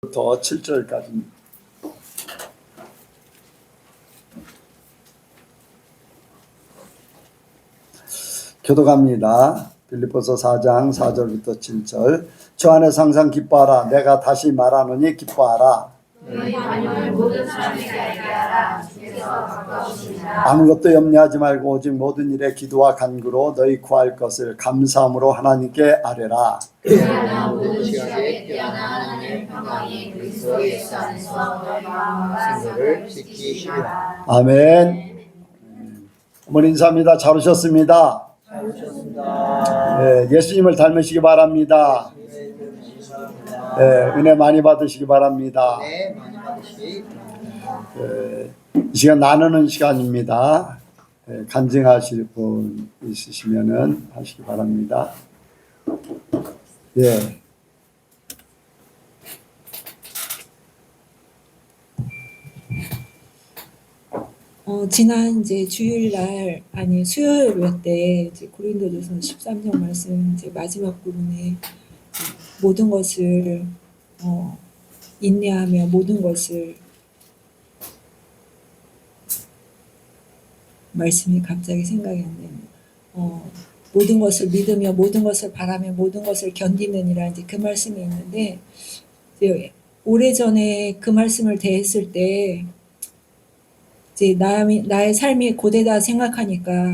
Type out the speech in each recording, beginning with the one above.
부터 7절까지 교독합니다. 빌립보서 4장 4절부터 7절. 주 안에서 항상 기뻐하라. 내가 다시 말하노니 기뻐하라. 너희 자녀를 모든 사람에게 알게 하라. 주께서 가까우시니라. 아무것도 염려하지 말고 오직 모든 일에 기도와 간구로 너희 구할 것을 감사함으로 하나님께 아뢰라. 그리하여 모든 시각에 뛰어난 하나님의 평강이 그리스도 예수 안에서 너희 마음과 생각을 지키시리라. 아멘. 어머니 인사합니다. 잘 오셨습니다. 잘 오셨습니다. 네, 예수님을 닮으시기 바랍니다. 네, 은혜 많이 받으시기 바랍니다. 네, 많이 받으시기. 이 시간 나누는 시간입니다. 간증하실 분 있으시면은 하시기 바랍니다. 예. 지난 이제 주일날 아니 수요일 때 이제 고린도전서 13장 말씀 이제 마지막 부분에 모든 것을 인내하며 모든 것을 말씀이 갑자기 생각이 안 나요. 모든 것을 믿으며 모든 것을 바라며 모든 것을 견디느니라 이제 그 말씀이 있는데 이제 오래전에 그 말씀을 대했을 때 이제 나의 삶이 고되다 생각하니까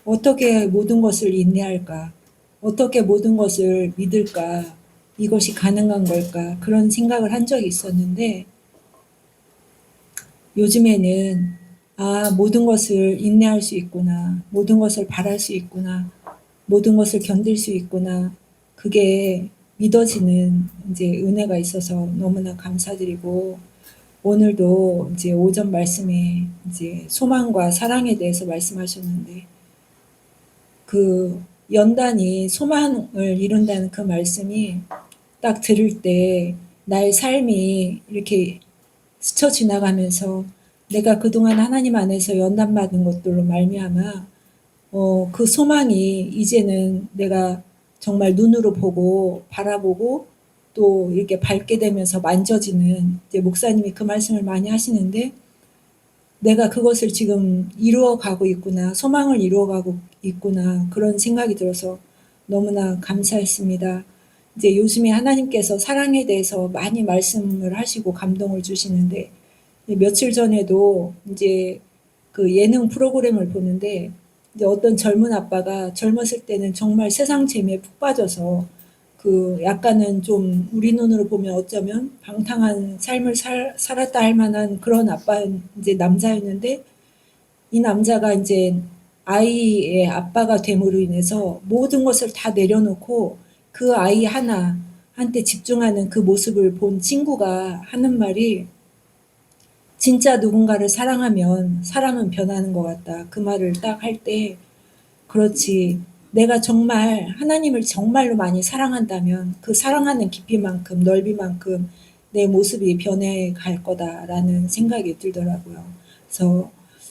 어떻게 모든 것을 인내할까? 어떻게 모든 것을 믿을까? 이것이 가능한 걸까? 그런 생각을 한 적이 있었는데 요즘에는 모든 것을 인내할 수 있구나. 모든 것을 바랄 수 있구나. 모든 것을 견딜 수 있구나. 그게 믿어지는 이제 은혜가 있어서 너무나 감사드리고 오늘도 이제 오전 말씀에 이제 소망과 사랑에 대해서 말씀하셨는데 그 연단이 소망을 이룬다는 그 말씀이 딱 들을 때 나의 삶이 이렇게 스쳐 지나가면서 내가 그동안 하나님 안에서 연단받은 것들로 말미암아 그 소망이 이제는 내가 정말 눈으로 보고 바라보고 또 이렇게 밟게 되면서 만져지는 이제 목사님이 그 말씀을 많이 하시는데 내가 그것을 지금 이루어가고 있구나. 소망을 이루어가고 있구나. 그런 생각이 들어서 너무나 감사했습니다. 이제 요즘에 하나님께서 사랑에 대해서 많이 말씀을 하시고 감동을 주시는데 며칠 전에도 이제 그 예능 프로그램을 보는데 이제 어떤 젊은 아빠가 젊었을 때는 정말 세상 재미에 푹 빠져서 그 약간은 좀 우리 눈으로 보면 어쩌면 방탕한 삶을 살았다 할 만한 그런 아빠 이제 남자였는데 이 남자가 이제 아이의 아빠가 됨으로 인해서 모든 것을 다 내려놓고 그 아이 하나한테 집중하는 그 모습을 본 친구가 하는 말이 진짜 누군가를 사랑하면 사람은 변하는 것 같다. 그 말을 딱 할 때 그렇지. 내가 정말 하나님을 정말로 많이 사랑한다면 그 사랑하는 깊이만큼 넓이만큼 내 모습이 변해갈 거다라는 생각이 들더라고요. 그래서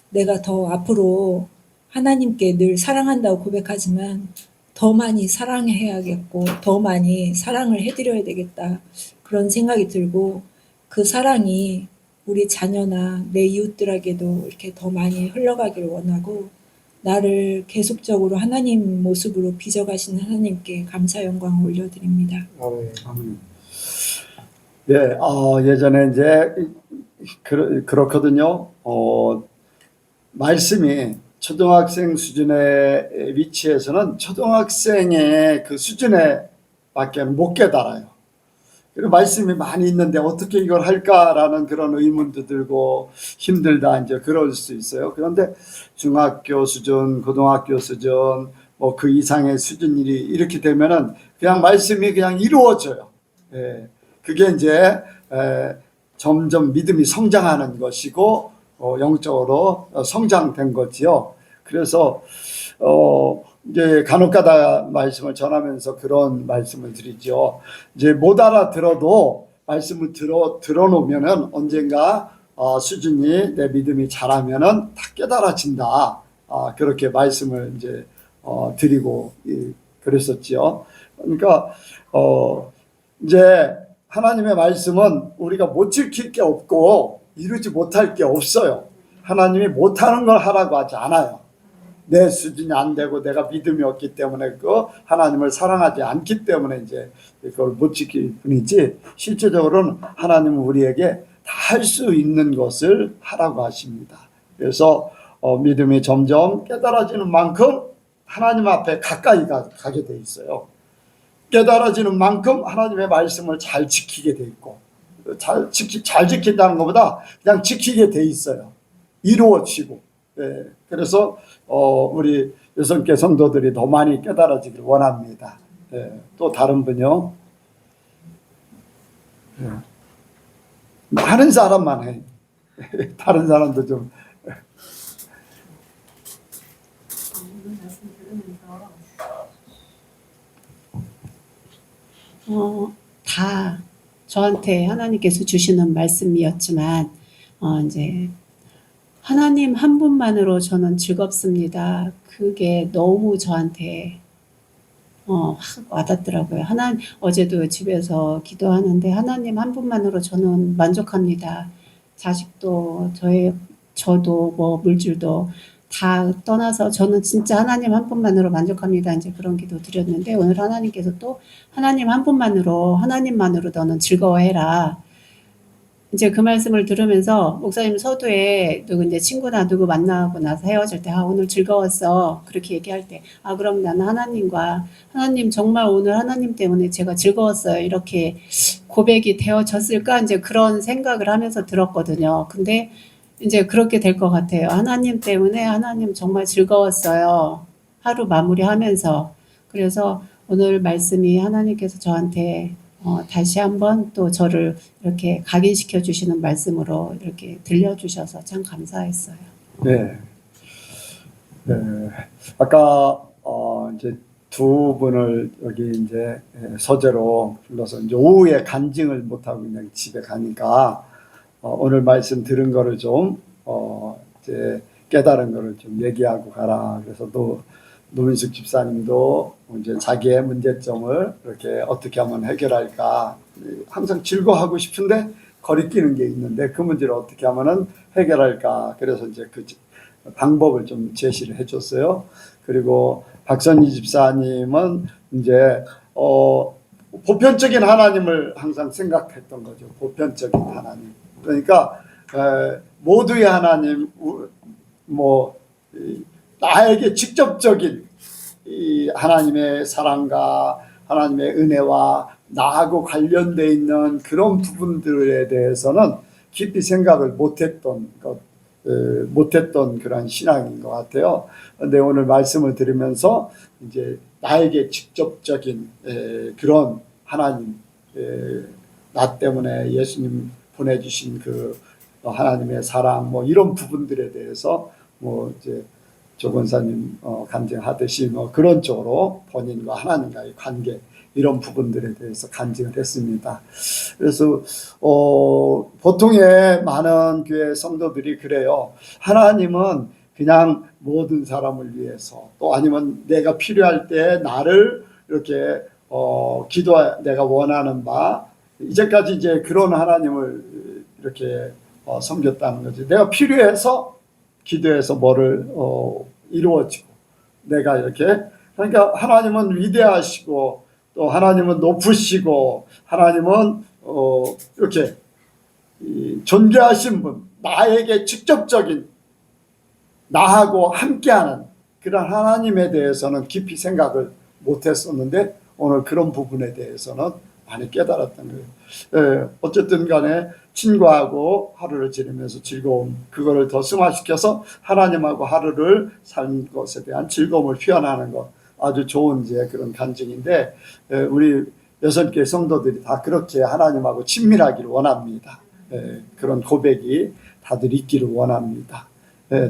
내가 더 앞으로 하나님께 늘 사랑한다고 고백하지만 더 많이 사랑해야겠고 더 많이 사랑을 해드려야 되겠다. 그런 생각이 들고 그 사랑이 우리 자녀나 내 이웃들에게도 이렇게 더 많이 흘러가기를 원하고 나를 계속적으로 하나님 모습으로 빚어가시는 하나님께 감사 영광을 올려드립니다. 아멘. 예, 예전에 이제 그렇거든요. 말씀이 초등학생 수준의 위치에서는 초등학생의 그 수준에밖에 못 깨달아요. 그리고 말씀이 많이 있는데 어떻게 이걸 할까라는 그런 의문도 들고 힘들다 이제 그럴 수 있어요. 그런데 중학교 수준, 고등학교 수준, 뭐 그 이상의 수준이 이렇게 되면은 그냥 말씀이 그냥 이루어져요. 예, 그게 이제 점점 믿음이 성장하는 것이고 영적으로 성장된 거지요. 그래서 이제 간혹가다 말씀을 전하면서 그런 말씀을 드리죠. 이제 못 알아들어도 말씀을 들어놓으면은 언젠가 수준이 내 믿음이 자라면은 다 깨달아진다. 그렇게 말씀을 이제 드리고 그랬었지요. 그러니까 이제 하나님의 말씀은 우리가 못 지킬 게 없고 이루지 못할 게 없어요. 하나님이 못하는 걸 하라고 하지 않아요. 내 수준이 안 되고 내가 믿음이 없기 때문에 그 하나님을 사랑하지 않기 때문에 이제 그걸 못 지킬 뿐이지, 실제적으로는 하나님은 우리에게 다 할 수 있는 것을 하라고 하십니다. 그래서 믿음이 점점 깨달아지는 만큼 하나님 앞에 가까이 가게 돼 있어요. 깨달아지는 만큼 하나님의 말씀을 잘 지키게 돼 있고, 잘 지킨다는 것보다 그냥 지키게 돼 있어요. 이루어지고. 네. 그래서 우리 여성계 성도들이 더 많이 깨달아지길 원합니다. 네. 또 다른 분요. 네. 많은 사람만 해. 다른 사람도 좀. 다 저한테 하나님께서 주시는 말씀이었지만, 이제 하나님 한 분만으로 저는 즐겁습니다. 그게 너무 저한테 확 와닿더라고요. 어제도 집에서 기도하는데 하나님 한 분만으로 저는 만족합니다. 자식도 저도 뭐 물질도 다 떠나서 저는 진짜 하나님 한 분만으로 만족합니다. 이제 그런 기도 드렸는데, 오늘 하나님께서 또 하나님 한 분만으로, 하나님만으로 너는 즐거워해라. 이제 그 말씀을 들으면서 목사님 서두에 이제 친구나 누구 만나고 나서 헤어질 때, 오늘 즐거웠어. 그렇게 얘기할 때, 그럼 나는 하나님 정말 오늘 하나님 때문에 제가 즐거웠어요. 이렇게 고백이 되어졌을까? 이제 그런 생각을 하면서 들었거든요. 근데 이제 그렇게 될 것 같아요. 하나님 때문에 하나님 정말 즐거웠어요. 하루 마무리하면서. 그래서 오늘 말씀이 하나님께서 저한테 다시 한번 또 저를 이렇게 각인시켜 주시는 말씀으로 이렇게 들려주셔서 참 감사했어요. 네. 네. 아까 이제 두 분을 여기 이제 서재로 불러서 이제 오후에 간증을 못하고 그냥 집에 가니까 오늘 말씀 들은 거를 좀 이제 깨달은 거를 좀 얘기하고 가라. 그래서 또 노민숙 집사님도 이제 자기의 문제점을 이렇게 어떻게 하면 해결할까, 항상 즐거워하고 싶은데 거리끼는 게 있는데 그 문제를 어떻게 하면은 해결할까, 그래서 이제 그 방법을 좀 제시를 해줬어요. 그리고 박선희 집사님은 이제 보편적인 하나님을 항상 생각했던 거죠. 보편적인 하나님. 그러니까 모두의 하나님, 나에게 직접적인 이 하나님의 사랑과 하나님의 은혜와 나하고 관련되어 있는 그런 부분들에 대해서는 깊이 생각을 못했던 그런 신앙인 것 같아요. 그런데 오늘 말씀을 들으면서 이제 나에게 직접적인 그런 하나님, 나 때문에 예수님 보내주신 그 하나님의 사랑, 이런 부분들에 대해서 이제 조 권사님 간증하듯이 그런 쪽으로 본인과 하나님과의 관계, 이런 부분들에 대해서 간증을 했습니다. 그래서 보통의 많은 교회 성도들이 그래요. 하나님은 그냥 모든 사람을 위해서, 또 아니면 내가 필요할 때 나를 이렇게 내가 원하는 바, 이제까지 이제 그런 하나님을 이렇게 섬겼다는 거지. 내가 필요해서 기도해서 뭐를 이루어지고, 내가 이렇게, 그러니까 하나님은 위대하시고 또 하나님은 높으시고 하나님은 이렇게 존귀하신 분, 나에게 직접적인, 나하고 함께하는 그런 하나님에 대해서는 깊이 생각을 못했었는데 오늘 그런 부분에 대해서는 많이 깨달았던 거예요. 어쨌든 간에 친구하고 하루를 지내면서 즐거움, 그거를 더 승화시켜서 하나님하고 하루를 사는 것에 대한 즐거움을 표현하는 것, 아주 좋은 이제 그런 간증인데, 우리 6개 성도들이 다 그렇게 하나님하고 친밀하기를 원합니다. 그런 고백이 다들 있기를 원합니다.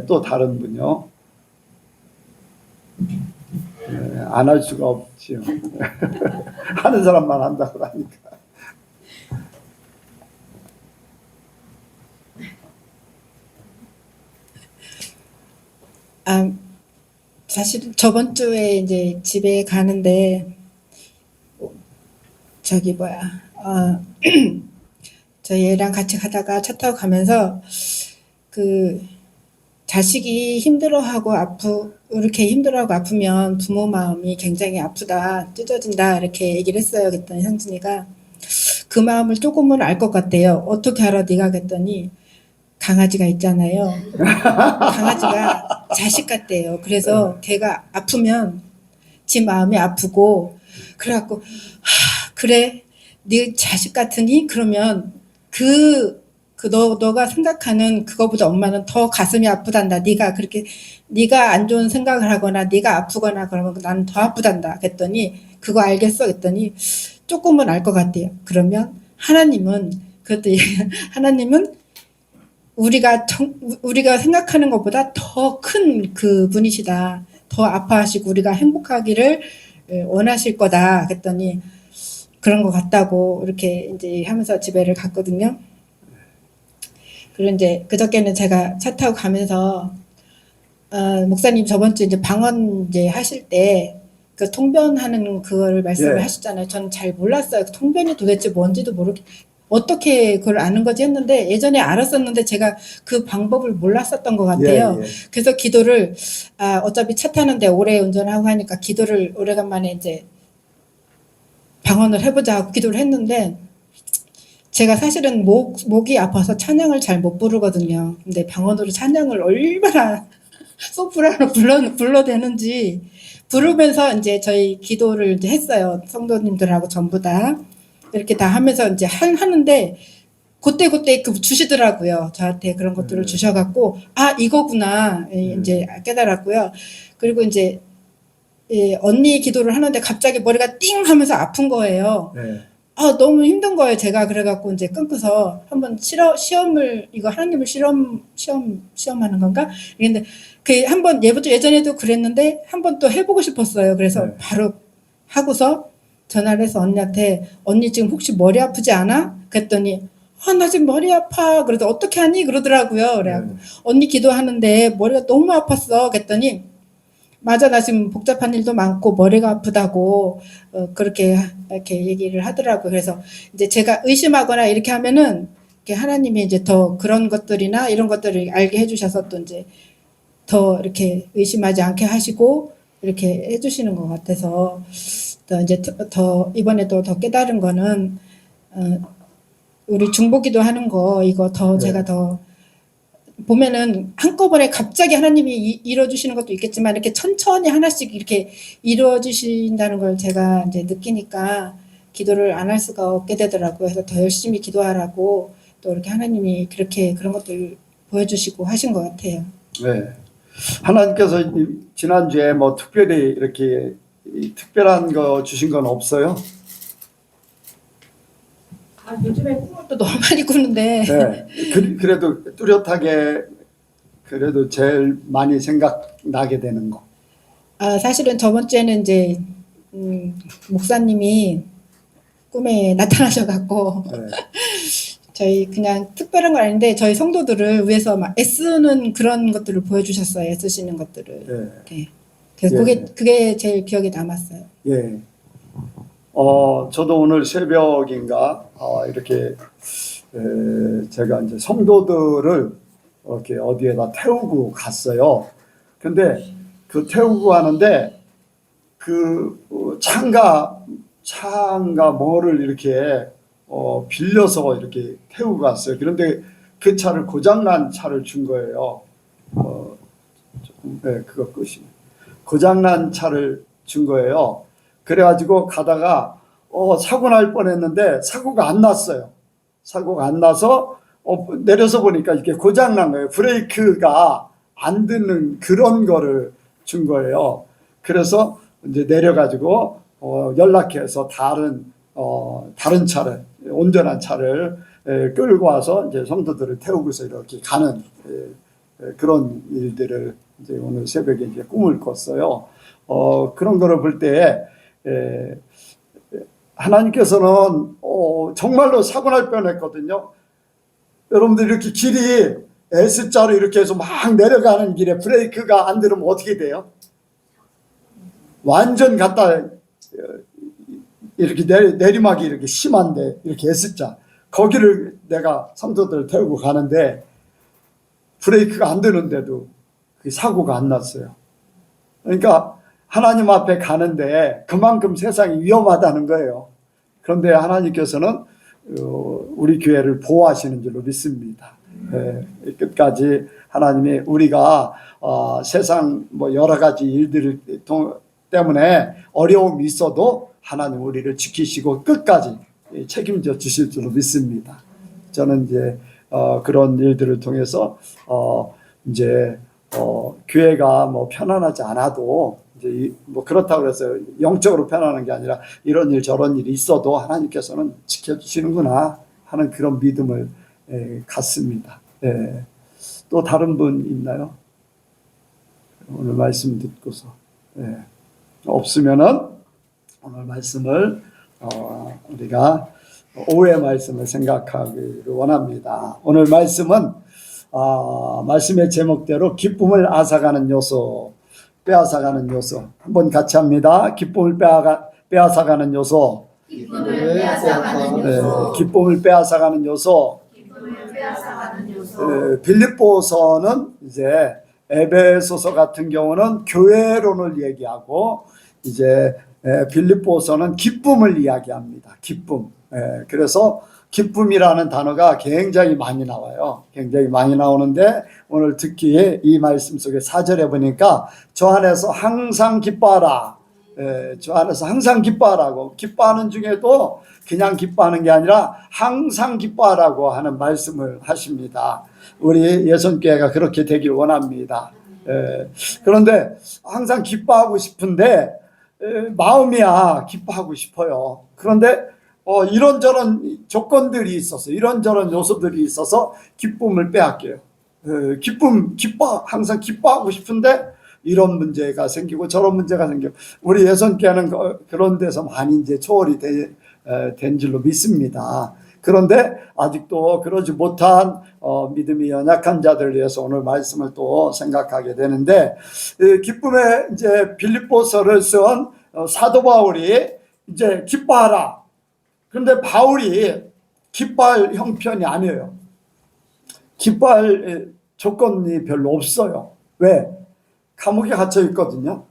또 다른 분요. 안 할 수가 없지요. 하는 사람만 한다고 하니까. 사실 저번 주에 이제 집에 가는데 어, 저희 애랑 같이 가다가 차 타고 가면서 그 자식이 힘들어하고 이렇게 힘들어하고 아프면 부모 마음이 굉장히 아프다, 찢어진다 이렇게 얘기를 했어요. 그랬더니 상진이가 그 마음을 조금은 알 것 같대요. 어떻게 알아 네가? 그랬더니 강아지가 있잖아요. 강아지가 자식 같대요. 그래서 걔가 아프면 지 마음이 아프고 그래갖고 그래 네 자식 같으니 그러면 너가 생각하는 그거보다 엄마는 더 가슴이 아프단다. 네가 안 좋은 생각을 하거나 네가 아프거나 그러면 나는 더 아프단다. 그랬더니 그거 알겠어? 그랬더니 조금은 알 것 같대요. 그러면 하나님은 하나님은 우리가 생각하는 것보다 더 큰 그 분이시다. 더 아파하시고 우리가 행복하기를 원하실 거다. 그랬더니 그런 것 같다고 이렇게 이제 하면서 집에를 갔거든요. 그리고 이제 그저께는 제가 차 타고 가면서 목사님 저번 주 이제 방언 이제 하실 때 그 통변하는 그거를 말씀을 예. 하셨잖아요. 저는 잘 몰랐어요. 통변이 도대체 뭔지도 모르게 어떻게 그걸 아는 거지 했는데 예전에 알았었는데 제가 그 방법을 몰랐었던 것 같아요. 예, 예. 그래서 기도를 어차피 차 타는데 오래 운전하고 하니까 기도를 오래간만에 이제 방언을 해보자 하고 기도를 했는데 제가 사실은 목이 아파서 찬양을 잘 못 부르거든요. 근데 방언으로 찬양을 얼마나 소프라노 불러대는지 부르면서 이제 저희 기도를 이제 했어요. 성도님들하고 전부 다 이렇게 다 하면서 이제 하는데 그때 주시더라고요. 저한테 그런 것들을 주셔갖고 이거구나 이제 깨달았고요. 그리고 이제 언니 기도를 하는데 갑자기 머리가 띵 하면서 아픈 거예요. 네. 너무 힘든 거예요. 제가 그래갖고 이제 끊고서 한번 시험을 이거 하나님을 시험하는 건가? 근데 그 한번 예전에도 그랬는데 한번 또 해보고 싶었어요. 그래서 네. 바로 하고서 전화를 해서 언니한테 언니 지금 혹시 머리 아프지 않아? 그랬더니 나 지금 머리 아파. 그래서 어떻게 하니? 그러더라고요. 그래갖고 언니 기도하는데 머리가 너무 아팠어. 그랬더니 맞아, 나 지금 복잡한 일도 많고 머리가 아프다고 그렇게 이렇게 얘기를 하더라고요. 그래서 이제 제가 의심하거나 이렇게 하면은 이렇게 하나님이 이제 더 그런 것들이나 이런 것들을 알게 해주셔서 또 이제 더 이렇게 의심하지 않게 하시고 이렇게 해주시는 것 같아서 또 이제 더 이번에도 더 깨달은 거는 우리 중보기도 하는 거 이거 더 네. 제가 더 보면은 한꺼번에 갑자기 하나님이 이루어주시는 것도 있겠지만 이렇게 천천히 하나씩 이렇게 이루어주신다는 걸 제가 이제 느끼니까 기도를 안 할 수가 없게 되더라고요. 그래서 더 열심히 기도하라고 또 이렇게 하나님이 그렇게 그런 것들 보여주시고 하신 것 같아요. 네. 하나님께서 지난주에 뭐 특별히 이렇게 특별한 거 주신 건 없어요? 요즘에 꿈을 또 너무 많이 꾸는데 네. 그래도 뚜렷하게 그래도 제일 많이 생각나게 되는 거. 사실은 저번 주에는 이제 목사님이 꿈에 나타나셔갖고 네. 저희 그냥 특별한 건 아닌데 저희 성도들을 위해서 막 애쓰는 그런 것들을 보여주셨어요. 애쓰시는 것들을. 네. 네. 그래서 예. 그게 제일 기억에 남았어요. 예. 저도 오늘 새벽인가 이렇게 제가 이제 성도들을 이렇게 어디에다 태우고 갔어요. 근데 그 태우고 가는데 그 차인가 뭐를 이렇게 빌려서 이렇게 태우고 갔어요. 그런데 그 차를 고장난 차를 준 거예요. 네, 그거 끝이. 고장난 차를 준 거예요. 그래가지고 가다가 사고 날 뻔했는데 사고가 안 났어요. 사고가 안 나서 내려서 보니까 이게 고장 난 거예요. 브레이크가 안 듣는 그런 거를 준 거예요. 그래서 이제 내려가지고 연락해서 다른 차를 온전한 차를 끌고 와서 이제 성도들을 태우고서 이렇게 가는 그런 일들을 이제 오늘 새벽에 이제 꿈을 꿨어요. 그런 거를 볼 때 하나님께서는 정말로 사고 날 뻔했거든요. 여러분들 이렇게 길이 S자로 이렇게 해서 막 내려가는 길에 브레이크가 안 들으면 어떻게 돼요? 완전 갖다 이렇게 내리막이 이렇게 심한데 이렇게 S자 거기를 내가 성도들을 태우고 가는데 브레이크가 안 되는데도 그 사고가 안 났어요. 그러니까 하나님 앞에 가는데 그만큼 세상이 위험하다는 거예요. 그런데 하나님께서는 우리 교회를 보호하시는 줄로 믿습니다. 끝까지 하나님이 우리가 세상 뭐 여러 가지 일들 때문에 어려움이 있어도 하나님 우리를 지키시고 끝까지 책임져 주실 줄로 믿습니다. 저는 이제 그런 일들을 통해서 이제 교회가 뭐 편안하지 않아도 이제 뭐 그렇다고 해서 영적으로 편안한 게 아니라 이런 일 저런 일이 있어도 하나님께서는 지켜주시는구나 하는 그런 믿음을 갖습니다. 또 다른 분 있나요? 오늘 말씀 듣고서 없으면은 오늘 말씀을 우리가 오후의 말씀을 생각하기를 원합니다. 오늘 말씀은 말씀의 제목대로 기쁨을 앗아가는 요소, 빼앗아가는 요소. 한번 같이 합니다. 기쁨을 빼앗아가는 요소. 기쁨을 빼앗아가는 요소. 기쁨을 빼앗아가는 요소. 기쁨을 빼앗아가는 요소. 빌립보서는 이제 에베소서 같은 경우는 교회론을 얘기하고 이제 빌립보서는 기쁨을 이야기합니다. 기쁨. 그래서 기쁨이라는 단어가 굉장히 많이 나와요. 굉장히 많이 나오는데 오늘 특히 이 말씀 속에 4절에 보니까 저 안에서 항상 기뻐하라. 저 안에서 항상 기뻐하라고. 기뻐하는 중에도 그냥 기뻐하는 게 아니라 항상 기뻐하라고 하는 말씀을 하십니다. 우리 예선교회가 그렇게 되길 원합니다. 그런데 항상 기뻐하고 싶은데 마음이야 기뻐하고 싶어요. 그런데 이런저런 조건들이 있어서 이런저런 요소들이 있어서 기쁨을 빼앗겨요. 항상 기뻐하고 싶은데 이런 문제가 생기고 저런 문제가 생기고 우리 예선교회는 그런 데서 많이 이제 초월이 된 줄로 믿습니다. 그런데 아직도 그러지 못한 믿음이 연약한 자들을 위해서 오늘 말씀을 또 생각하게 되는데 기쁨의 이제 빌립보서를 쓴 사도 바울이 이제 기뻐하라. 그런데 바울이 기뻐할 형편이 아니에요. 기뻐할 조건이 별로 없어요. 왜? 감옥에 갇혀 있거든요.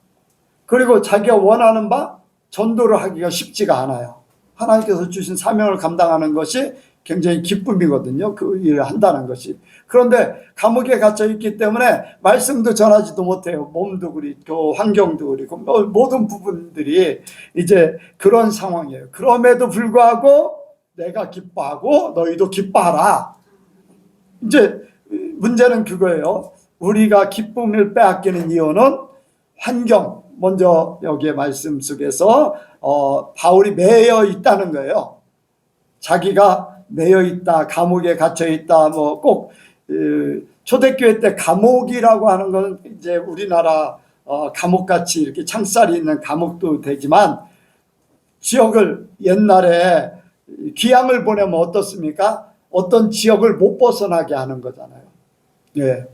그리고 자기가 원하는 바 전도를 하기가 쉽지가 않아요. 하나님께서 주신 사명을 감당하는 것이 굉장히 기쁨이거든요. 그 일을 한다는 것이. 그런데 감옥에 갇혀 있기 때문에 말씀도 전하지도 못해요. 몸도 그렇고 환경도 그렇고 모든 부분들이 이제 그런 상황이에요. 그럼에도 불구하고 내가 기뻐하고 너희도 기뻐하라. 이제 문제는 그거예요. 우리가 기쁨을 빼앗기는 이유는 환경. 먼저 여기에 말씀 속에서 바울이 매여 있다는 거예요. 자기가 매여 있다, 감옥에 갇혀 있다, 뭐 꼭 초대교회 때 감옥이라고 하는 건 이제 우리나라 감옥같이 이렇게 창살이 있는 감옥도 되지만 지역을 옛날에 귀향을 보내면 어떻습니까? 어떤 지역을 못 벗어나게 하는 거잖아요. 예.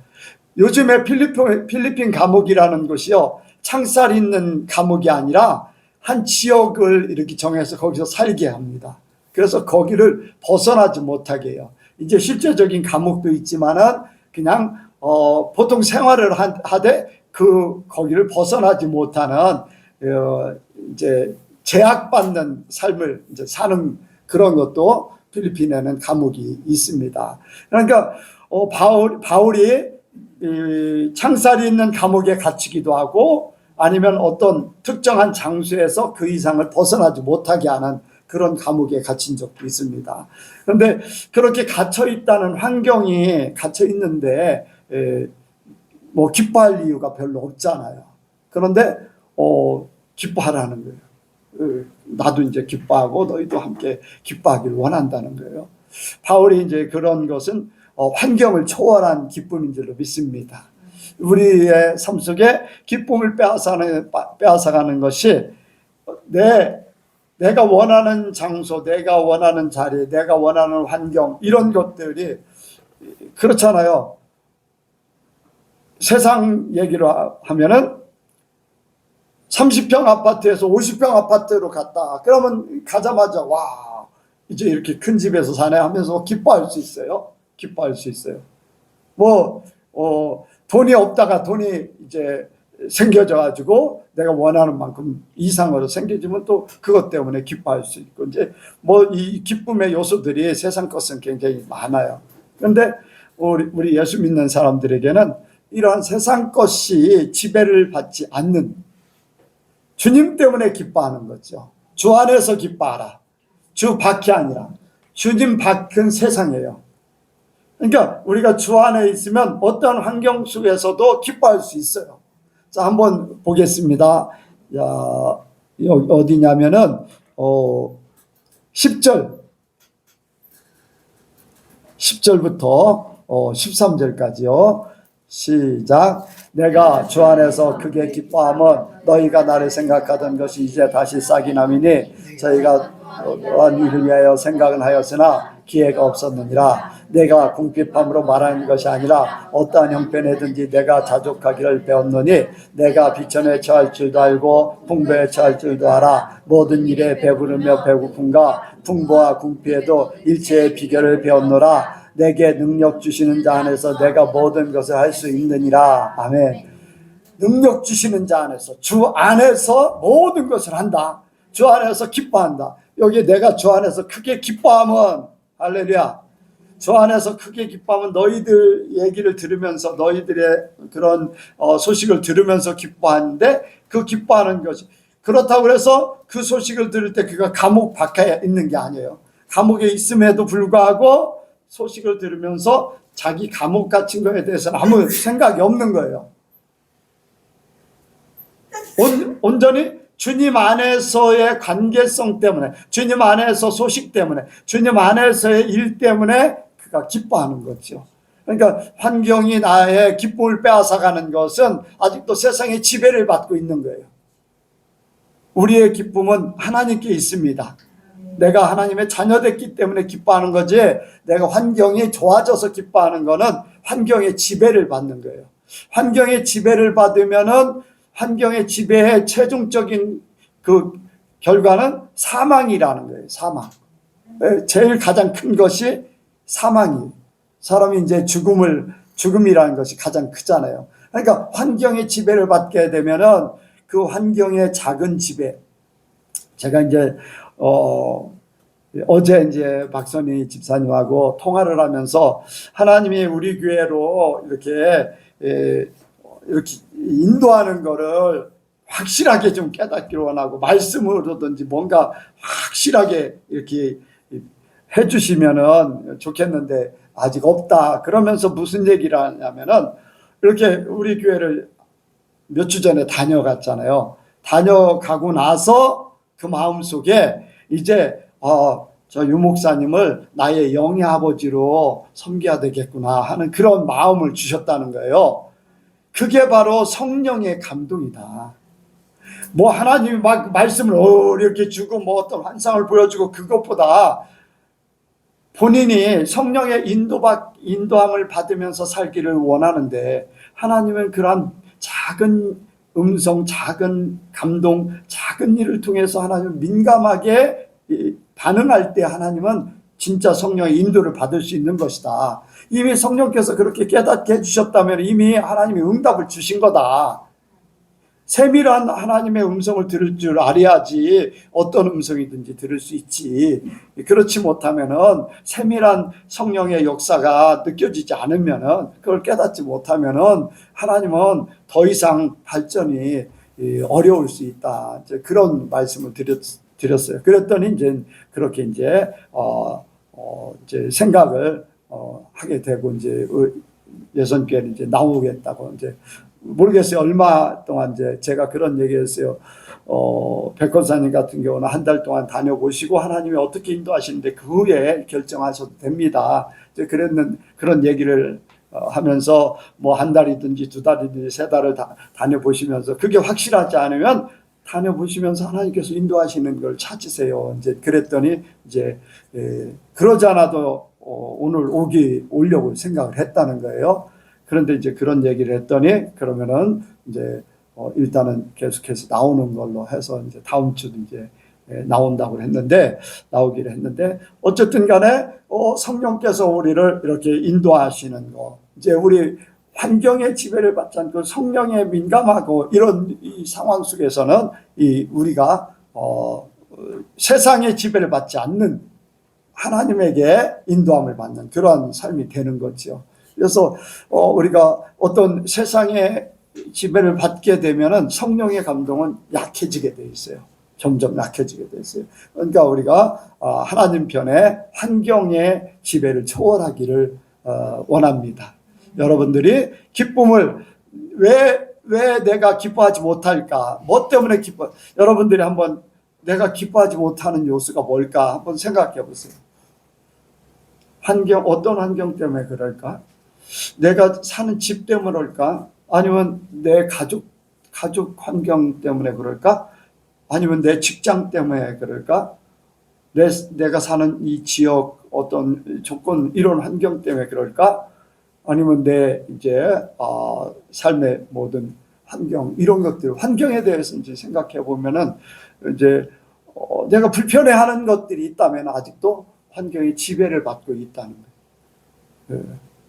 요즘에 필리핀 감옥이라는 곳이요. 창살 있는 감옥이 아니라 한 지역을 이렇게 정해서 거기서 살게 합니다. 그래서 거기를 벗어나지 못하게 해요. 이제 실제적인 감옥도 있지만은 그냥 보통 생활을 하되 거기를 벗어나지 못하는 이제 제약받는 삶을 이제 사는 그런 것도 필리핀에는 감옥이 있습니다. 그러니까 바울이 창살이 있는 감옥에 갇히기도 하고 아니면 어떤 특정한 장소에서 그 이상을 벗어나지 못하게 하는 그런 감옥에 갇힌 적도 있습니다. 그런데 그렇게 갇혀 있다는 환경이 갇혀 있는데 뭐 기뻐할 이유가 별로 없잖아요. 그런데 기뻐하라는 거예요. 나도 이제 기뻐하고 너희도 함께 기뻐하기를 원한다는 거예요. 바울이 이제 그런 것은 환경을 초월한 기쁨인 줄로 믿습니다. 우리의 삶 속에 기쁨을 빼앗아가는 것이 내가 원하는 장소, 내가 원하는 자리, 내가 원하는 환경 이런 것들이 그렇잖아요. 세상 얘기로 하면은 30평 아파트에서 50평 아파트로 갔다. 그러면 가자마자 와, 이제 이렇게 큰 집에서 사네 하면서 기뻐할 수 있어요. 기뻐할 수 있어요. 돈이 없다가 돈이 이제 생겨져 가지고 내가 원하는 만큼 이상으로 생겨지면 또 그것 때문에 기뻐할 수 있고, 이제 이 기쁨의 요소들이 세상 것은 굉장히 많아요. 그런데 우리 예수 믿는 사람들에게는 이러한 세상 것이 지배를 받지 않는 주님 때문에 기뻐하는 거죠. 주 안에서 기뻐하라. 주 밖이 아니라. 주님 밖은 세상이에요. 그러니까 우리가 주 안에 있으면 어떤 환경 속에서도 기뻐할 수 있어요. 자, 한번 보겠습니다. 여기 어디냐면은 10절부터 13절까지요. 시작. 내가 주 안에서 크게 기뻐함은 너희가 나를 생각하던 것이 이제 다시 싹이 나미니 저희가 또한 이를 위하여 생각은 하였으나 기회가 없었느니라. 내가 궁핍함으로 말하는 것이 아니라 어떠한 형편에든지 내가 자족하기를 배웠노니 내가 비천에 처할 줄도 알고 풍부에 처할 줄도 알아. 모든 일에 배부르며 배고픔과 풍부와 궁핍에도 일체의 비결을 배웠노라. 내게 능력 주시는 자 안에서 내가 모든 것을 할 수 있느니라. 아멘. 능력 주시는 자 안에서, 주 안에서 모든 것을 한다. 주 안에서 기뻐한다. 여기 내가 주 안에서 크게 기뻐하면, 할렐루야, 주 안에서 크게 기뻐하면 너희들 얘기를 들으면서, 너희들의 그런 소식을 들으면서 기뻐하는데, 그 기뻐하는 것이, 그렇다고 해서 그 소식을 들을 때 그가 감옥 밖에 있는 게 아니에요. 감옥에 있음에도 불구하고 소식을 들으면서 자기 감옥 갇힌 거에 대해서는 아무 생각이 없는 거예요. 온전히 주님 안에서의 관계성 때문에, 주님 안에서 소식 때문에, 주님 안에서의 일 때문에 그가 기뻐하는 거죠. 그러니까 환경이 나의 기쁨을 빼앗아가는 것은 아직도 세상의 지배를 받고 있는 거예요. 우리의 기쁨은 하나님께 있습니다. 내가 하나님의 자녀됐기 때문에 기뻐하는 거지, 내가 환경이 좋아져서 기뻐하는 거는 환경의 지배를 받는 거예요. 환경의 지배를 받으면은 환경의 지배의 최종적인 그 결과는 사망이라는 거예요. 사망. 제일 가장 큰 것이 사망이. 사람이 이제 죽음이라는 것이 가장 크잖아요. 그러니까 환경의 지배를 받게 되면은 그 환경의 작은 지배. 제가 이제 어제 이제 박선희 집사님하고 통화를 하면서 하나님이 우리 교회로 이렇게 인도하는 거를 확실하게 좀 깨닫기를 원하고, 말씀으로든지 뭔가 확실하게 이렇게 해주시면은 좋겠는데 아직 없다. 그러면서 무슨 얘기를 하냐면은, 이렇게 우리 교회를 몇 주 전에 다녀갔잖아요. 다녀가고 나서 그 마음속에 이제 저 유목사님을 나의 영의 아버지로 섬겨야 되겠구나 하는 그런 마음을 주셨다는 거예요. 그게 바로 성령의 감동이다. 뭐 하나님이 막 말씀을 이렇게 주고 뭐 어떤 환상을 보여주고, 그것보다 본인이 성령의 인도함을 받으면서 살기를 원하는데, 하나님은 그러한 작은 음성, 작은 감동, 작은 일을 통해서 하나님은 민감하게 반응할 때 하나님은 진짜 성령의 인도를 받을 수 있는 것이다. 이미 성령께서 그렇게 깨닫게 해주셨다면 이미 하나님이 응답을 주신 거다. 세밀한 하나님의 음성을 들을 줄 알아야지 어떤 음성이든지 들을 수 있지. 그렇지 못하면은, 세밀한 성령의 역사가 느껴지지 않으면은, 그걸 깨닫지 못하면은 하나님은 더 이상 발전이 어려울 수 있다. 이제 그런 말씀을 드렸어요. 그랬더니 이제 그렇게 이제 생각을 하게 되고, 이제 예선교회는 이제 나오겠다고, 이제 모르겠어요. 얼마 동안 이제 제가 그런 얘기했어요. 백권사님 같은 경우는 한 달 동안 다녀보시고 하나님이 어떻게 인도하시는데 그 후에 결정하셔도 됩니다. 이제 그런 얘기를 하면서 뭐 한 달이든지 두 달이든지 세 달을 다녀보시면서 그게 확실하지 않으면 다녀보시면서 하나님께서 인도하시는 걸 찾으세요. 이제 그랬더니 이제 그러지 않아도 오늘 오려고 생각을 했다는 거예요. 그런데 이제 그런 얘기를 했더니, 그러면은 이제 일단은 계속해서 나오는 걸로 해서 이제 다음 주도 이제 나온다고 나오기로 했는데 어쨌든 간에 성령께서 우리를 이렇게 인도하시는 거, 이제 우리 환경의 지배를 받지 않고 성령에 민감하고 이런 이 상황 속에서는 우리가 세상의 지배를 받지 않는 하나님에게 인도함을 받는 그러한 삶이 되는 거죠. 그래서 우리가 어떤 세상의 지배를 받게 되면은 성령의 감동은 약해지게 돼 있어요. 점점 약해지게 돼 있어요. 그러니까 우리가 하나님 편에 환경의 지배를 초월하기를 원합니다. 여러분들이 기쁨을 왜 내가 기뻐하지 못할까? 뭐 때문에 여러분들이 한번 내가 기뻐하지 못하는 요소가 뭘까? 한번 생각해 보세요. 어떤 환경 때문에 그럴까? 내가 사는 집 때문일까? 아니면 내 가족 환경 때문에 그럴까? 아니면 내 직장 때문에 그럴까? 내가 사는 이 지역 어떤 조건 이런 환경 때문에 그럴까? 아니면 내 이제 삶의 모든 환경 이런 것들 환경에 대해서 이제 생각해 보면은 이제 내가 불편해하는 것들이 있다면 아직도 환경의 지배를 받고 있다는 거예요.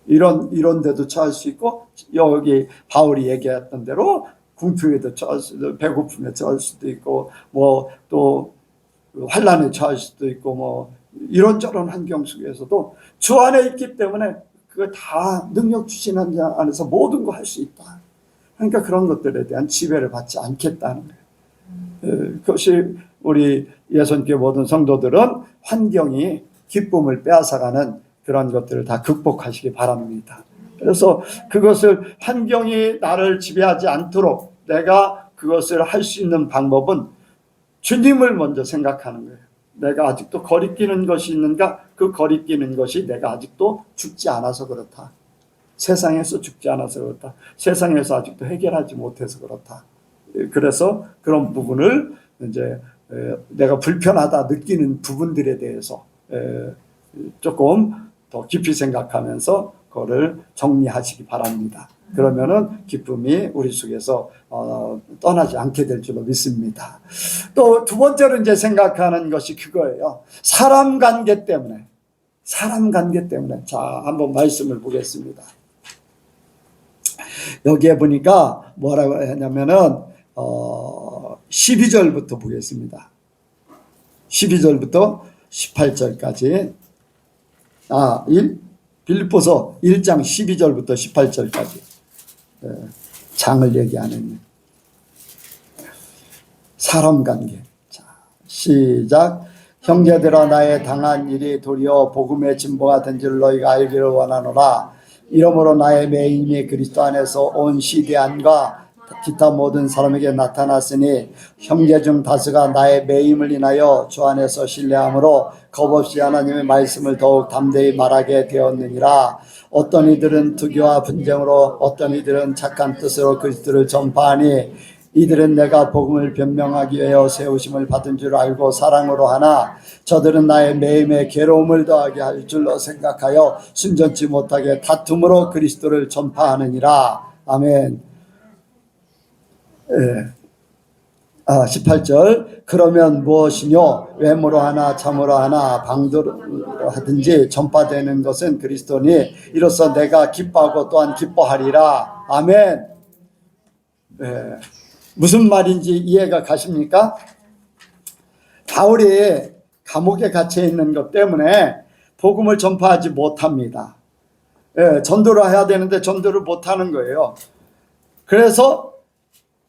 이런 데도 처할 수 있고 여기 바울이 얘기했던 대로 궁핍에도 처할 수도 있고 배고픔에 처할 수도 있고 뭐 또 환난에 처할 수도 있고 뭐 이런저런 환경 속에서도 주 안에 있기 때문에 그거 다 능력 주시는 자 안에서 모든 거 할 수 있다. 그러니까 그런 것들에 대한 지배를 받지 않겠다는 거예요. 그것이 우리 예선교회 모든 성도들은 환경이 기쁨을 빼앗아가는 그런 것들을 다 극복하시기 바랍니다. 그래서 그것을 환경이 나를 지배하지 않도록 내가 그것을 할 수 있는 방법은 주님을 먼저 생각하는 거예요. 내가 아직도 거리끼는 것이 있는가? 그 거리끼는 것이 내가 아직도 죽지 않아서 그렇다. 세상에서 죽지 않아서 그렇다. 세상에서 아직도 해결하지 못해서 그렇다. 그래서 그런 부분을 이제 내가 불편하다 느끼는 부분들에 대해서 조금 더 깊이 생각하면서 그거를 정리하시기 바랍니다. 그러면은 기쁨이 우리 속에서 떠나지 않게 될 줄로 믿습니다. 또 두 번째로 이제 생각하는 것이 그거예요. 사람 관계 때문에. 자, 한번 말씀을 보겠습니다. 여기에 보니까 뭐라고 했냐면은 12절부터 보겠습니다. 12절부터 18절까지. 빌립보서 1장 12절부터 18절까지. 장을 얘기하는 사람 관계. 자, 시작. 형제들아, 나의 당한 일이 도리어 복음의 진보가 된 줄 너희가 알기를 원하노라. 이러므로 나의 매임이 그리스도 안에서 온 시대 안과 기타 모든 사람에게 나타났으니 형제 중 다수가 나의 매임을 인하여 주 안에서 신뢰함으로 겁없이 하나님의 말씀을 더욱 담대히 말하게 되었느니라. 어떤 이들은 투기와 분쟁으로 어떤 이들은 착한 뜻으로 그리스도를 전파하니 이들은 내가 복음을 변명하기 위하여 세우심을 받은 줄 알고 사랑으로 하나 저들은 나의 매임에 괴로움을 더하게 할 줄로 생각하여 순전치 못하게 다툼으로 그리스도를 전파하느니라. 아멘. 18절. 그러면 무엇이뇨? 외모로 하나 참으로 하나 방도로 하든지 전파되는 것은 그리스도니 이로써 내가 기뻐하고 또한 기뻐하리라. 아멘. 무슨 말인지 이해가 가십니까? 바울이 감옥에 갇혀 있는 것 때문에 복음을 전파하지 못합니다. 전도를 해야 되는데 전도를 못하는 거예요. 그래서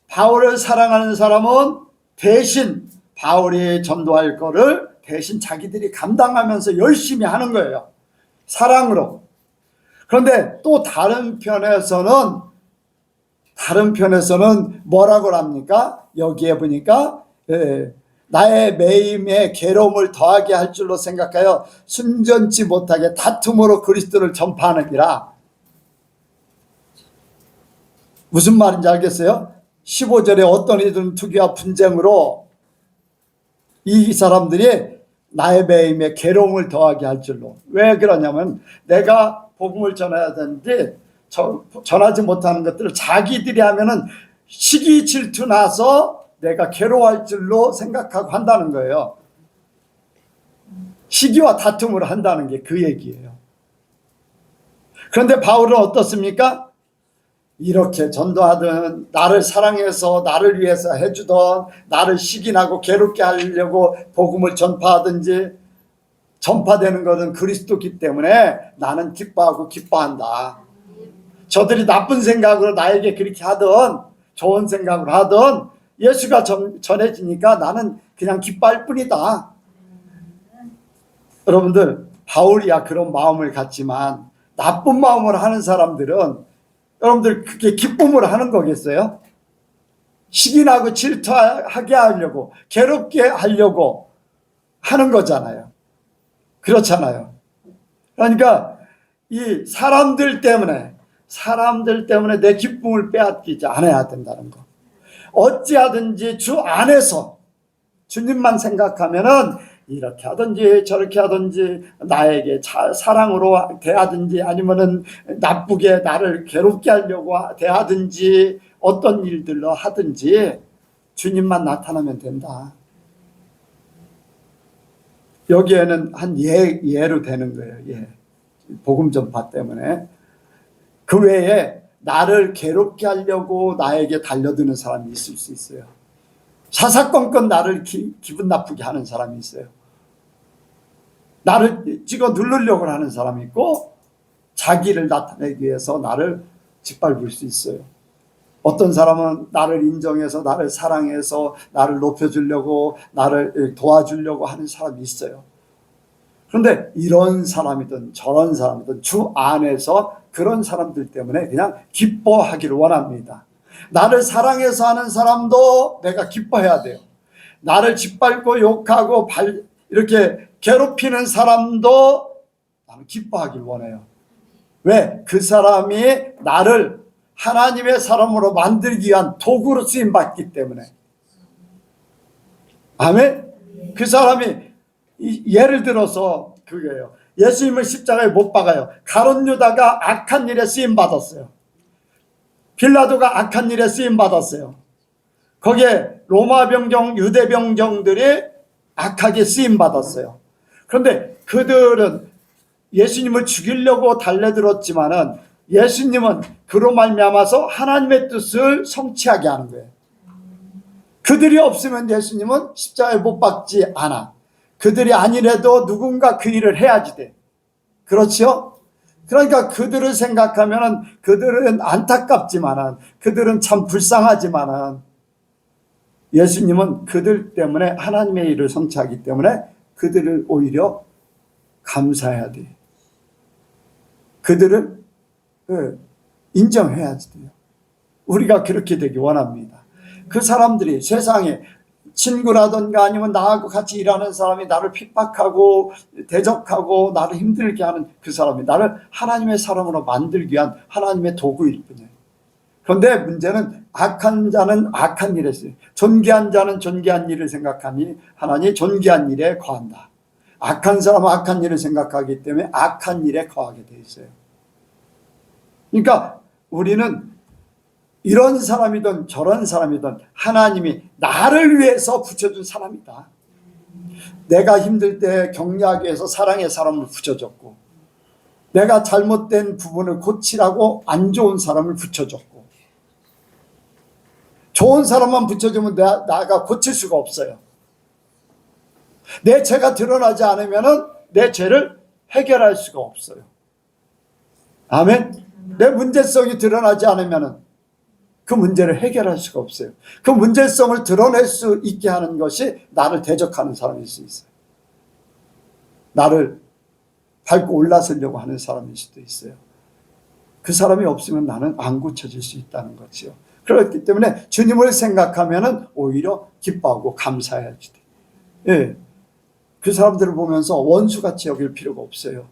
바울을 사랑하는 사람은 대신 바울이 전도할 거를 대신 자기들이 감당하면서 열심히 하는 거예요. 사랑으로. 그런데 또 다른 편에서는 뭐라고 합니까? 여기에 보니까 나의 매임에 괴로움을 더하게 할 줄로 생각하여 순전치 못하게 다툼으로 그리스도를 전파하느니라. 무슨 말인지 알겠어요? 15절에 어떤 이들은 투기와 분쟁으로 이 사람들이 나의 매임에 괴로움을 더하게 할 줄로. 왜 그러냐면 내가 복음을 전해야 되는데 전하지 못하는 것들을 자기들이 하면은 시기 질투 나서 내가 괴로워할 줄로 생각하고 한다는 거예요. 시기와 다툼을 한다는 게 그 얘기예요. 그런데 바울은 어떻습니까? 이렇게 전도하든 나를 사랑해서 나를 위해서 해주던 나를 시기나고 괴롭게 하려고 복음을 전파하든지 전파되는 것은 그리스도기 때문에 나는 기뻐하고 기뻐한다. 저들이 나쁜 생각으로 나에게 그렇게 하든 좋은 생각으로 하든 예수가 전해지니까 나는 그냥 기뻐할 뿐이다. 여러분들, 바울이야 그런 마음을 갖지만 나쁜 마음을 하는 사람들은 여러분들 그게 기쁨을 하는 거겠어요? 시기나고 질투하게 하려고 괴롭게 하려고 하는 거잖아요. 그렇잖아요. 그러니까 이 사람들 때문에 내 기쁨을 빼앗기지 않아야 된다는 거. 어찌하든지 주 안에서 주님만 생각하면은 이렇게 하든지 저렇게 하든지 나에게 사랑으로 대하든지 아니면은 나쁘게 나를 괴롭게 하려고 대하든지 어떤 일들로 하든지 주님만 나타나면 된다. 여기에는 한 예로 되는 거예요. 예. 복음 전파 때문에. 그 외에 나를 괴롭게 하려고 나에게 달려드는 사람이 있을 수 있어요. 사사건건 나를 기분 나쁘게 하는 사람이 있어요. 나를 찍어 누르려고 하는 사람이 있고 자기를 나타내기 위해서 나를 짓밟을 수 있어요. 어떤 사람은 나를 인정해서 나를 사랑해서 나를 높여주려고 나를 도와주려고 하는 사람이 있어요. 그런데 이런 사람이든 저런 사람이든 주 안에서 그런 사람들 때문에 그냥 기뻐하기를 원합니다. 나를 사랑해서 하는 사람도 내가 기뻐해야 돼요. 나를 짓밟고 욕하고 이렇게 괴롭히는 사람도 나는 기뻐하길 원해요. 왜? 그 사람이 나를 하나님의 사람으로 만들기 위한 도구로 쓰임받기 때문에. 아멘? 그 사람이 예를 들어서 그게요. 예수님을 십자가에 못 박아요. 가룟 유다가 악한 일에 쓰임받았어요. 빌라도가 악한 일에 쓰임받았어요. 거기에 로마 병정, 유대 병정들이 악하게 쓰임받았어요. 그런데 그들은 예수님을 죽이려고 달려들었지만은 예수님은 그로 말미암아서 하나님의 뜻을 성취하게 하는 거예요. 그들이 없으면 예수님은 십자가에 못 박지 않아. 그들이 아니래도 누군가 그 일을 해야지 돼. 그렇죠? 그러니까 그들을 생각하면은 그들은 안타깝지만은 그들은 참 불쌍하지만은 예수님은 그들 때문에 하나님의 일을 성취하기 때문에 그들을 오히려 감사해야 돼. 그들을 인정해야지 돼요. 우리가 그렇게 되기 원합니다. 그 사람들이 세상에 친구라든가 아니면 나하고 같이 일하는 사람이 나를 핍박하고 대적하고 나를 힘들게 하는 그 사람이 나를 하나님의 사람으로 만들기 위한 하나님의 도구일 뿐이에요. 그런데 문제는 악한 자는 악한 일에 써요. 존귀한 자는 존귀한 일을 생각하니 하나님 존귀한 일에 거한다. 악한 사람은 악한 일을 생각하기 때문에 악한 일에 거하게 돼 있어요. 그러니까 우리는 이런 사람이든 저런 사람이든 하나님이 나를 위해서 붙여준 사람이다. 내가 힘들 때 격려하기 위해서 사랑의 사람을 붙여줬고 내가 잘못된 부분을 고치라고 안 좋은 사람을 붙여줬고 좋은 사람만 붙여주면 나가 고칠 수가 없어요. 내 죄가 드러나지 않으면 내 죄를 해결할 수가 없어요. 아멘. 내 문제성이 드러나지 않으면 그 문제를 해결할 수가 없어요. 그 문제성을 드러낼 수 있게 하는 것이 나를 대적하는 사람일 수 있어요. 나를 밟고 올라서려고 하는 사람일 수도 있어요. 그 사람이 없으면 나는 안 고쳐질 수 있다는 거죠. 그렇기 때문에 주님을 생각하면 오히려 기뻐하고 감사해야지 돼. 예. 그 사람들을 보면서 원수같이 여길 필요가 없어요.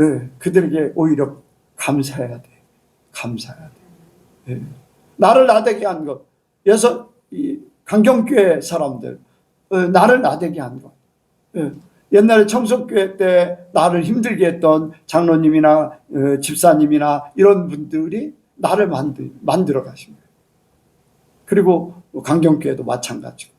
예. 그들에게 오히려 감사해야 돼. 감사해야 돼. 예. 나를 나대게 한 것. 그래서 이 강경교회 사람들 나를 나대게 한 것. 예. 옛날에 청소교회 때 나를 힘들게 했던 장로님이나 집사님이나 이런 분들이 나를 만들어 가신 거예요. 그리고 강경교회도 마찬가지고.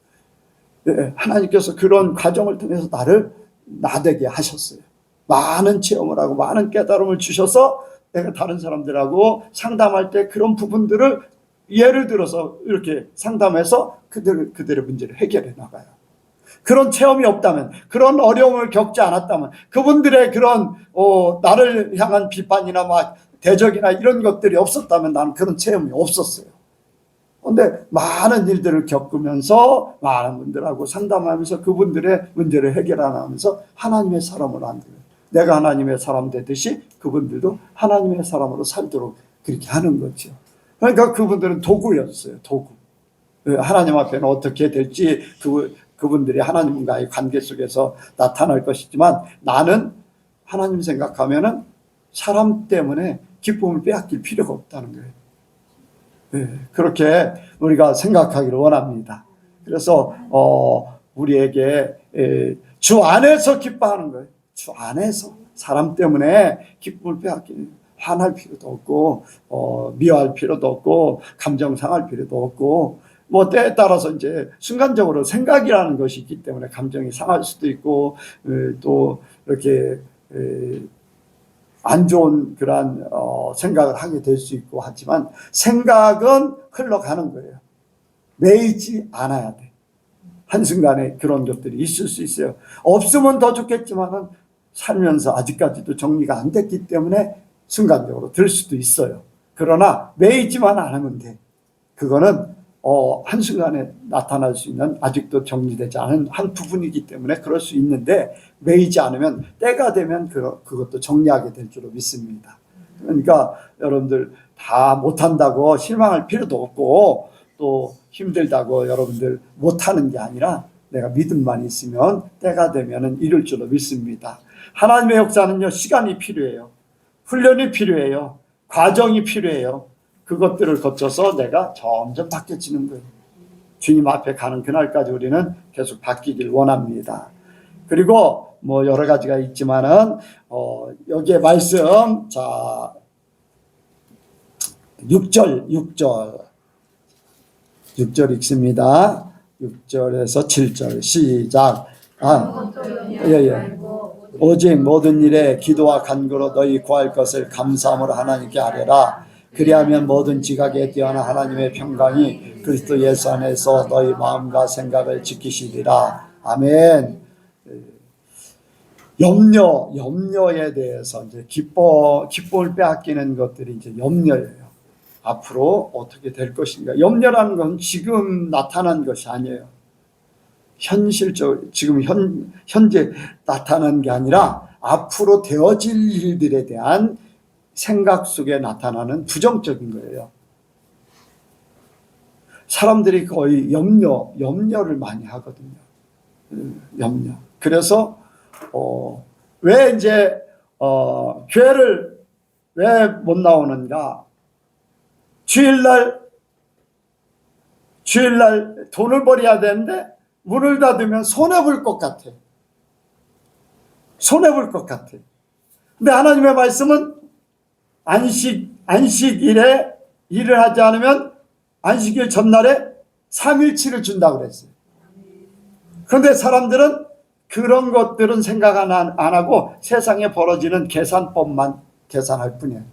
네, 하나님께서 그런 과정을 통해서 나를 나되게 하셨어요. 많은 체험을 하고 많은 깨달음을 주셔서 내가 다른 사람들하고 상담할 때 그런 부분들을 예를 들어서 이렇게 상담해서 그들의 문제를 해결해 나가요. 그런 체험이 없다면, 그런 어려움을 겪지 않았다면, 그분들의 그런 나를 향한 비판이나 막 대적이나 이런 것들이 없었다면 나는 그런 체험이 없었어요. 그런데 많은 일들을 겪으면서 많은 분들하고 상담하면서 그분들의 문제를 해결하면서 하나님의 사람으로 만들어요. 내가 하나님의 사람 되듯이 그분들도 하나님의 사람으로 살도록 그렇게 하는 거죠. 그러니까 그분들은 도구였어요. 도구. 하나님 앞에는 어떻게 될지 그분들이 하나님과의 관계 속에서 나타날 것이지만 나는 하나님 생각하면은 사람 때문에 기쁨을 빼앗길 필요가 없다는 거예요. 네, 그렇게 우리가 생각하기를 원합니다. 그래서 우리에게 주 안에서 기뻐하는 거예요. 주 안에서 사람 때문에 기쁨을 빼앗기는, 화날 필요도 없고 미워할 필요도 없고 감정 상할 필요도 없고 뭐 때에 따라서 이제 순간적으로 생각이라는 것이 있기 때문에 감정이 상할 수도 있고 또 이렇게 안 좋은 그러한 생각을 하게 될 수 있고 하지만 생각은 흘러가는 거예요. 매이지 않아야 돼. 한순간에 그런 것들이 있을 수 있어요. 없으면 더 좋겠지만은 살면서 아직까지도 정리가 안 됐기 때문에 순간적으로 들 수도 있어요. 그러나 매이지만 않으면 돼. 그거는 한순간에 나타날 수 있는 아직도 정리되지 않은 한 부분이기 때문에 그럴 수 있는데 매이지 않으면 때가 되면 그것도 정리하게 될 줄로 믿습니다. 그러니까 여러분들 다 못한다고 실망할 필요도 없고 또 힘들다고 여러분들 못하는 게 아니라 내가 믿음만 있으면 때가 되면 이룰 줄로 믿습니다. 하나님의 역사는요, 시간이 필요해요. 훈련이 필요해요. 과정이 필요해요. 그것들을 거쳐서 내가 점점 바뀌어지는 거예요. 주님 앞에 가는 그날까지 우리는 계속 바뀌길 원합니다. 그리고 뭐 여러 가지가 있지만은 여기에 말씀, 자 6절 읽습니다. 6절에서 7절 시작. 예. 오직 모든 일에 기도와 간구로 너희 구할 것을 감사함으로 하나님께 아뢰라. 그리하면 모든 지각에 뛰어난 하나님의 평강이 그리스도 예수 안에서 너희 마음과 생각을 지키시리라. 아멘. 염려에 대해서 이제 기쁨을 빼앗기는 것들이 이제 염려예요. 앞으로 어떻게 될 것인가. 염려라는 건 지금 나타난 것이 아니에요. 현실적 지금 현재 나타난 게 아니라 앞으로 되어질 일들에 대한 생각 속에 나타나는 부정적인 거예요. 사람들이 거의 염려를 많이 하거든요. 염려. 그래서 왜 이제 교회를 왜 못 나오는가? 주일날 돈을 벌어야 되는데 문을 닫으면 손해볼 것 같아. 손해볼 것 같아. 근데 하나님의 말씀은 안식일에 일을 하지 않으면 안식일 전날에 3일치를 준다고 그랬어요. 그런데 사람들은 그런 것들은 생각 안 하고 세상에 벌어지는 계산법만 계산할 뿐이에요.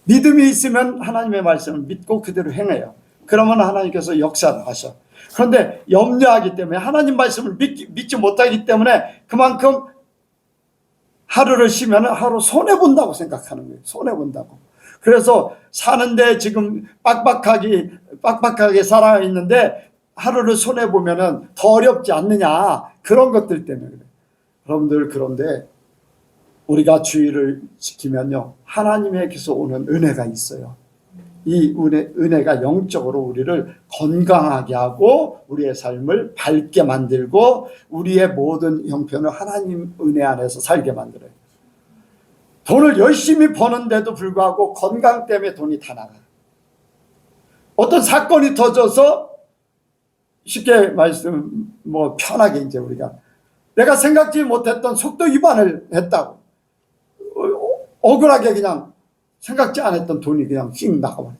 믿음이 있으면 하나님의 말씀을 믿고 그대로 행해요. 그러면 하나님께서 역사를 하셔. 그런데 염려하기 때문에 하나님 말씀을 믿지 못하기 때문에 그만큼 하루를 쉬면 하루 손해본다고 생각하는 거예요. 손해본다고. 그래서 사는데 지금 빡빡하게 살아있는데 하루를 손해보면 더 어렵지 않느냐. 그런 것들 때문에 그래요. 여러분들 그런데 우리가 주의를 지키면요. 하나님에게서 오는 은혜가 있어요. 이 은혜가 영적으로 우리를 건강하게 하고 우리의 삶을 밝게 만들고 우리의 모든 형편을 하나님 은혜 안에서 살게 만들어요. 돈을 열심히 버는데도 불구하고 건강 때문에 돈이 다 나가요. 어떤 사건이 터져서 쉽게 말씀 편하게 이제 우리가 내가 생각지 못했던 속도 위반을 했다고 억울하게 그냥 생각지 않았던 돈이 그냥 휙 나가버려요.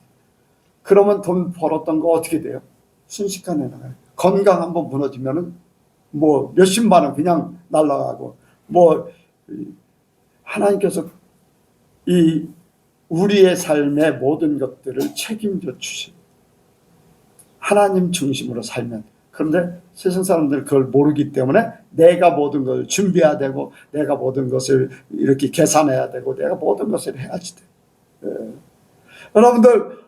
그러면 돈 벌었던 거 어떻게 돼요? 순식간에 나가요. 건강 한번 무너지면은 뭐 몇십만 원 그냥 날아가고, 뭐 하나님께서 이 우리의 삶의 모든 것들을 책임져 주신 하나님 중심으로 살면, 그런데 세상 사람들은 그걸 모르기 때문에 내가 모든 걸 준비해야 되고, 내가 모든 것을 이렇게 계산해야 되고, 내가 모든 것을 해야지 돼. 여러분들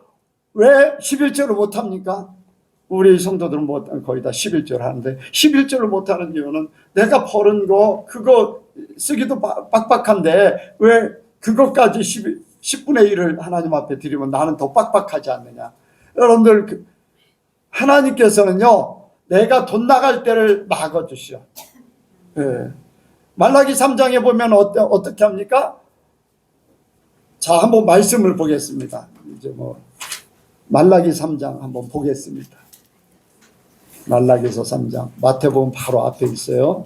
왜 11조를 못합니까? 우리 성도들은 거의 다 11조를 하는데, 11조를 못하는 이유는 내가 버는 거 그거 쓰기도 빡빡한데 왜 그것까지 10분의 1을 하나님 앞에 드리면 나는 더 빡빡하지 않느냐. 여러분들 하나님께서는요, 내가 돈 나갈 때를 막아주시오. 예. 말라기 3장에 보면 어떻게 합니까? 자, 한번 말씀을 보겠습니다. 이제 뭐 말라기 3장 한번 보겠습니다. 말라기서 3장, 마태복음 바로 앞에 있어요.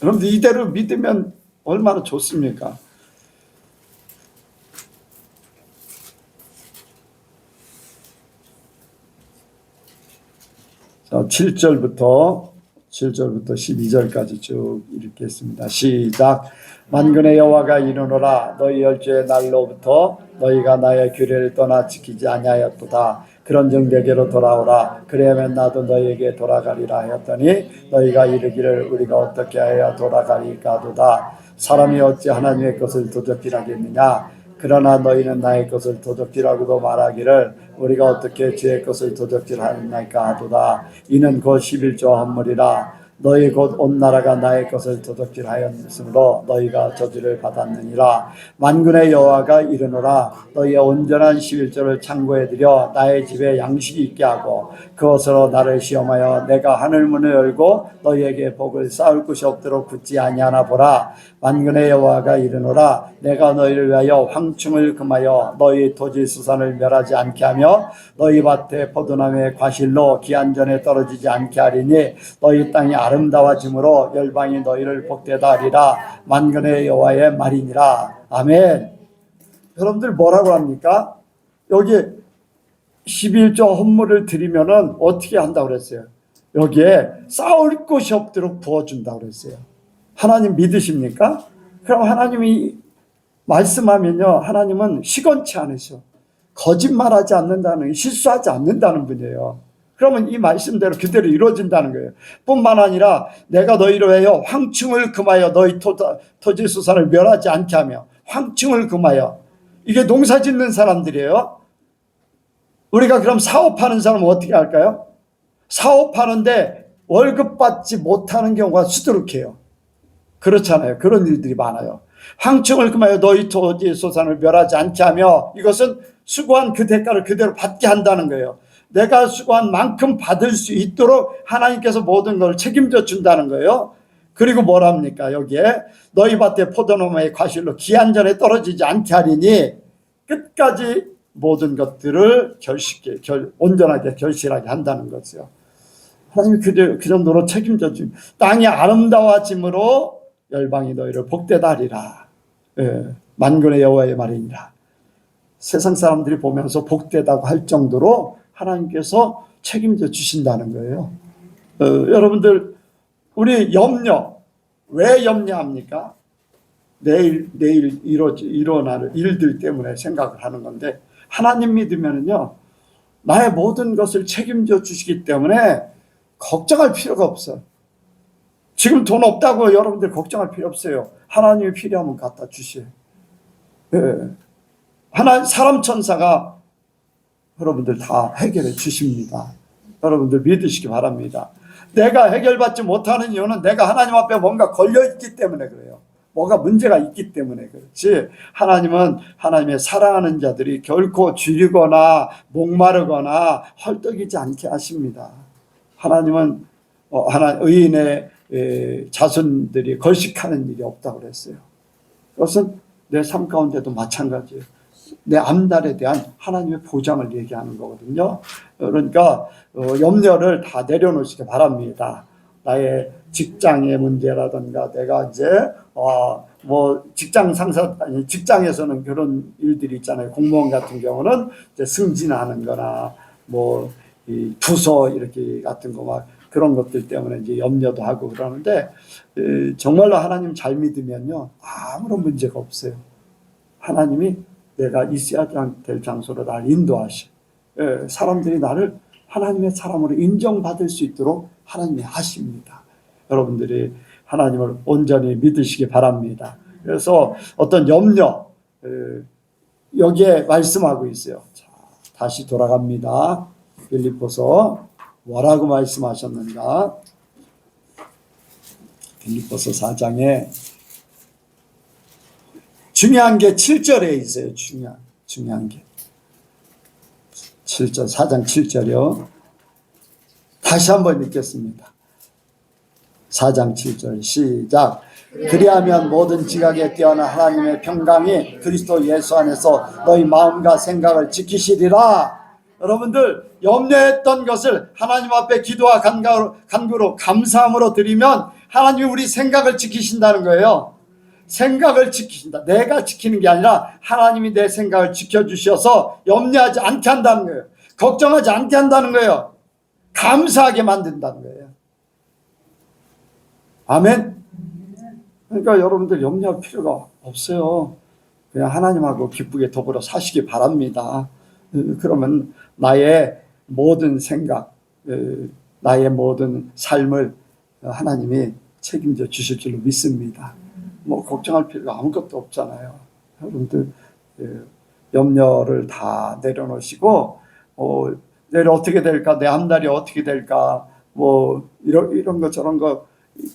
여러분들 이대로 믿으면 얼마나 좋습니까? 자, 7절부터 12절까지 쭉 읽겠습니다. 시작. 만군의 여호와가 이르노라, 너희 열조의 날로부터 너희가 나의 규례를 떠나 지키지 아니하였도다. 그런즉 내게로 돌아오라. 그래야면 나도 너희에게 돌아가리라 하였더니 너희가 이르기를 우리가 어떻게 하여 돌아가리까도다. 사람이 어찌 하나님의 것을 도적질하겠느냐. 그러나 너희는 나의 것을 도적질하고도 말하기를 우리가 어떻게 주의 것을 도적질하였나이까 하도다. 이는 곧 11조 헌물이라. 너희 곧 온 나라가 나의 것을 도적질하였으므로 너희가 저주를 받았느니라. 만군의 여호와가 이르노라, 너희의 온전한 11조를 창고에 들여 나의 집에 양식이 있게 하고 그것으로 나를 시험하여 내가 하늘 문을 열고 너희에게 복을 쌓을 곳이 없도록 굳지 아니하나 보라. 만군의 여호와가 이르노라, 내가 너희를 위하여 황충을 금하여 너희 토지 수산을 멸하지 않게 하며 너희 밭에 포도나무의 과실로 기한전에 떨어지지 않게 하리니 너희 땅이 아름다워짐으로 열방이 너희를 복되다 하리라. 만군의 여호와의 말이니라. 아멘. 여러분들 뭐라고 합니까? 여기 11조 헌물을 드리면은 어떻게 한다고 그랬어요? 여기에 쌓을 곳이 없도록 부어준다고 그랬어요. 하나님 믿으십니까? 그럼 하나님이 말씀하면요, 하나님은 시건치 않으셔. 거짓말하지 않는다는, 실수하지 않는다는 분이에요. 그러면 이 말씀대로 그대로 이루어진다는 거예요. 뿐만 아니라 내가 너희로 하여 황충을 금하여 너희 토지 수산을 멸하지 않게 하며, 황충을 금하여, 이게 농사 짓는 사람들이에요. 우리가 그럼 사업하는 사람은 어떻게 할까요? 사업하는데 월급 받지 못하는 경우가 수두룩해요. 그렇잖아요. 그런 일들이 많아요. 황충을 금하여 너희 토지 소산을 멸하지 않게 하며, 이것은 수고한 그 대가를 그대로 받게 한다는 거예요. 내가 수고한 만큼 받을 수 있도록 하나님께서 모든 걸 책임져 준다는 거예요. 그리고 뭐랍니까? 여기에 너희 밭에 포도나무의 과실로 기한전에 떨어지지 않게 하리니 끝까지 모든 것들을 온전하게 결실하게 한다는 것이요. 하나님이 그 정도로 책임져 준, 땅이 아름다워짐으로 열방이 너희를 복되다 하리라. 예, 만군의 여호와의 말이니라. 세상 사람들이 보면서 복되다고 할 정도로 하나님께서 책임져 주신다는 거예요. 여러분들, 우리 염려, 왜 염려합니까? 내일 일어날 일들 때문에 생각을 하는 건데, 하나님 믿으면은요, 나의 모든 것을 책임져 주시기 때문에 걱정할 필요가 없어. 지금 돈 없다고 여러분들 걱정할 필요 없어요. 하나님이 필요하면 갖다 주시에요. 사람 천사가 여러분들 다 해결해 주십니다. 여러분들 믿으시기 바랍니다. 내가 해결받지 못하는 이유는 내가 하나님 앞에 뭔가 걸려있기 때문에 그래요. 뭐가 문제가 있기 때문에 그렇지, 하나님은 하나님의 사랑하는 자들이 결코 줄이거나 목마르거나 헐떡이지 않게 하십니다. 하나님은 의인의 자손들이 걸식하는 일이 없다고 그랬어요. 그것은 내 삶 가운데도 마찬가지예요. 내 앞날에 대한 하나님의 보장을 얘기하는 거거든요. 그러니까 염려를 다 내려놓으시기 바랍니다. 나의 직장의 문제라든가 내가 이제 뭐 직장 상사 아니 직장에서는 그런 일들이 있잖아요. 공무원 같은 경우는 이제 승진하는 거나 뭐 이 부서 이렇게 같은 거 막 그런 것들 때문에 이제 염려도 하고 그러는데 정말로 하나님 잘 믿으면요 아무런 문제가 없어요. 하나님이 내가 있어야 될 장소로 나를 인도하셔. 사람들이 나를 하나님의 사람으로 인정받을 수 있도록 하나님이 하십니다. 여러분들이 하나님을 온전히 믿으시기 바랍니다. 그래서 어떤 염려 여기에 말씀하고 있어요. 자, 다시 돌아갑니다. 빌립보서 뭐라고 말씀하셨는가? 빌립보서 4장에 중요한 게 7절에 있어요. 중요한 게 7절 4장 7절이요. 다시 한번 읽겠습니다. 4장 7절 시작. 그리하면 모든 지각에 뛰어난 하나님의 평강이 그리스도 예수 안에서 너희 마음과 생각을 지키시리라. 여러분들 염려했던 것을 하나님 앞에 기도와 간구로 감사함으로 드리면 하나님이 우리 생각을 지키신다는 거예요. 생각을 지키신다. 내가 지키는 게 아니라 하나님이 내 생각을 지켜주셔서 염려하지 않게 한다는 거예요. 걱정하지 않게 한다는 거예요. 감사하게 만든다는 거예요. 아멘. 그러니까 여러분들 염려할 필요가 없어요. 그냥 하나님하고 기쁘게 더불어 사시기 바랍니다. 그러면 나의 모든 생각, 나의 모든 삶을 하나님이 책임져 주실 줄로 믿습니다. 뭐 걱정할 필요가 아무것도 없잖아요. 여러분들 염려를 다 내려놓으시고 내일 어떻게 될까, 내 한 달이 어떻게 될까, 뭐 이런 거 저런 거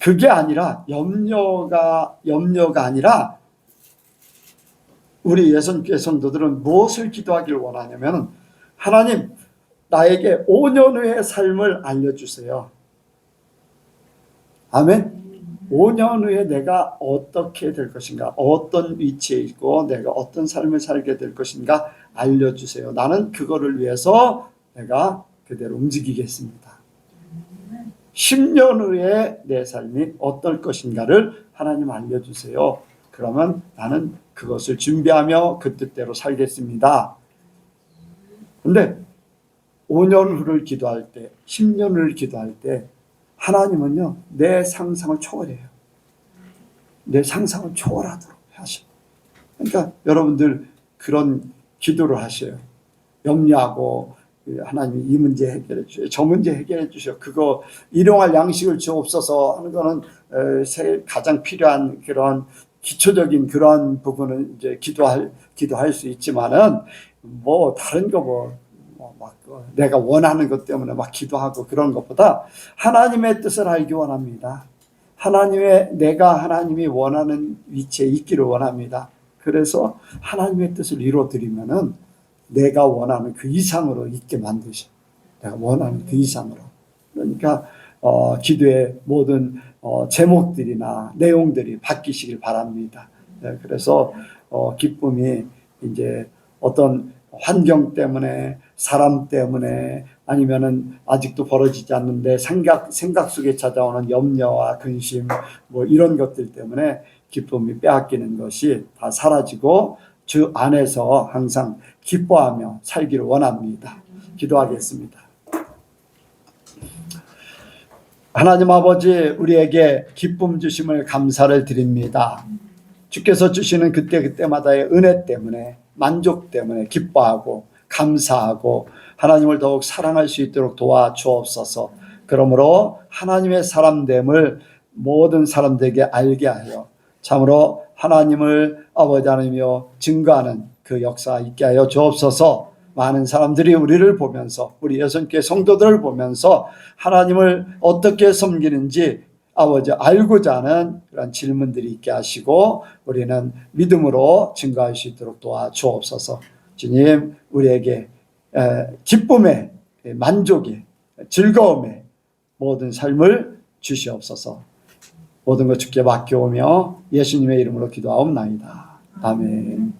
그게 아니라 염려가 아니라 우리 예선교회 성도들은 무엇을 기도하기를 원하냐면 하나님 나에게 5년 후의 삶을 알려주세요. 아멘. 5년 후에 내가 어떻게 될 것인가, 어떤 위치에 있고 내가 어떤 삶을 살게 될 것인가 알려주세요. 나는 그거를 위해서 내가 그대로 움직이겠습니다. 10년 후에 내 삶이 어떨 것인가를 하나님 알려주세요. 그러면 나는 그것을 준비하며 그 뜻대로 살겠습니다. 근데 5년 후를 기도할 때, 10년 후를 기도할 때 하나님은요 내 상상을 초월해요. 내 상상을 초월하도록 하셔. 그러니까 여러분들 그런 기도를 하셔요. 염려하고 하나님이 이 문제 해결해 주셔, 저 문제 해결해 주셔. 그거 일용할 양식을 주옵소서 하는 거는 가장 필요한 그런 기초적인 그런 부분은 이제 기도할 수 있지만은 뭐 다른 거 막 내가 원하는 것 때문에 막 기도하고 그런 것보다 하나님의 뜻을 알기 원합니다. 내가 하나님이 원하는 위치에 있기를 원합니다. 그래서 하나님의 뜻을 이루어드리면은 내가 원하는 그 이상으로 있게 만드셔. 내가 원하는 그 이상으로. 그러니까 기도의 모든 제목들이나 내용들이 바뀌시길 바랍니다. 네, 그래서 기쁨이 이제 어떤 환경 때문에, 사람 때문에, 아니면은 아직도 벌어지지 않는데 생각 속에 찾아오는 염려와 근심 뭐 이런 것들 때문에 기쁨이 빼앗기는 것이 다 사라지고 주 안에서 항상 기뻐하며 살기를 원합니다. 기도하겠습니다. 하나님 아버지, 우리에게 기쁨 주심을 감사를 드립니다. 주께서 주시는 그때마다의 은혜 때문에, 만족 때문에 기뻐하고 감사하고 하나님을 더욱 사랑할 수 있도록 도와주옵소서. 그러므로 하나님의 사람됨을 모든 사람들에게 알게 하여 참으로 하나님을 아버지 하나님이여 증거하는 그 역사 있게 하여 주옵소서. 많은 사람들이 우리를 보면서, 우리 여선교회 성도들을 보면서 하나님을 어떻게 섬기는지 아버지 알고자 하는 그런 질문들이 있게 하시고 우리는 믿음으로 증거할 수 있도록 도와주옵소서. 주님, 우리에게 기쁨의, 만족의, 즐거움의 모든 삶을 주시옵소서. 모든 것 주께 맡겨오며 예수님의 이름으로 기도하옵나이다. 아멘.